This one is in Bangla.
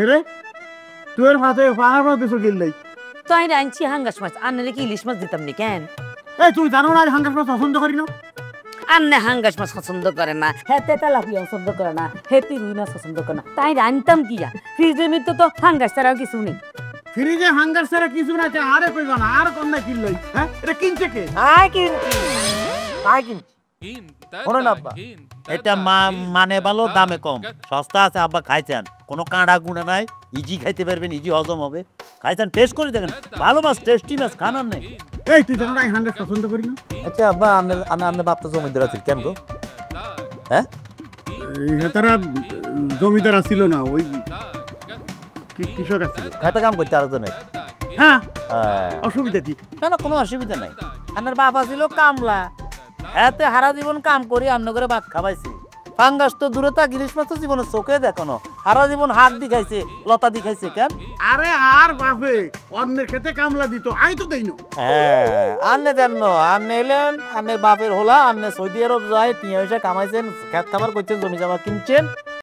এরে তোর হাতে পাহাড় পাতে চকিল নাই তাই রাঁধছি হাঙ্গাস মাছ আনলে কি ইলিশ মাছ দিতাম নি কেন? এই তুই জানো না হাঙ্গাস মাছ পছন্দ করি না? আন্নে হাঙ্গাস মাছ পছন্দ করে না, হেতে তেলাপিয়া পছন্দ করে না, হেতে রুই মাছ পছন্দ করে না, তাই রাঁধতাম কি ফ্রিজের মধ্যে তো হাঙ্গাস ছাড়াও কিছু নেই। ফ্রিজে হাঙ্গার ছাড়া কিছু না আরে কইবা না আর কোন না কিনলই হ্যাঁ এটা কিনছে কে? শোনেন আব্বা, এটা মানে ভালো দামে কম সস্তা আছে আব্বা খাইছেন কোনো কাঁড়া গুঁড়া নাই ইজি খাইতে পারবেন ইজি হজম হবে খাইছেন টেস্ট করে দেখেন ভালো মাছ টেস্টি মাছ খানার নেই। এই তুই জানো না হাঙ্গাস পছন্দ করি না? আচ্ছা আব্বা আমি বাপটা জমিদার আছি কেন গো? হ্যাঁ তারা জমিদার ছিল না ওই কৃষক আছিল খাইতে কাম করতে আরেকজনের। হ্যাঁ অসুবিধা কি? না না কোনো অসুবিধা নাই আমার বাবা ছিল কামলা এতে হারা জীবন কাম করি অন্য করে ভাত খাওয়াইছি ফাঙ্গাস তো দূরে তা ইলিশ মাছ তো জীবনে চোখে দেখানো সারা জীবন হাত দি খাইছে লতা দি খাইছে কেন? আরে আর বাপে অন্যের খেতে কামলা দিত আই তো দেই না। হ্যাঁ আন্নে দেন আন্নে এলেন আন্নের বাপের হোলা আন্নে সৌদি আরব যায় 3 পয়সা কামাইছেন খেত খামার করছেন জমি জমা কিনছেন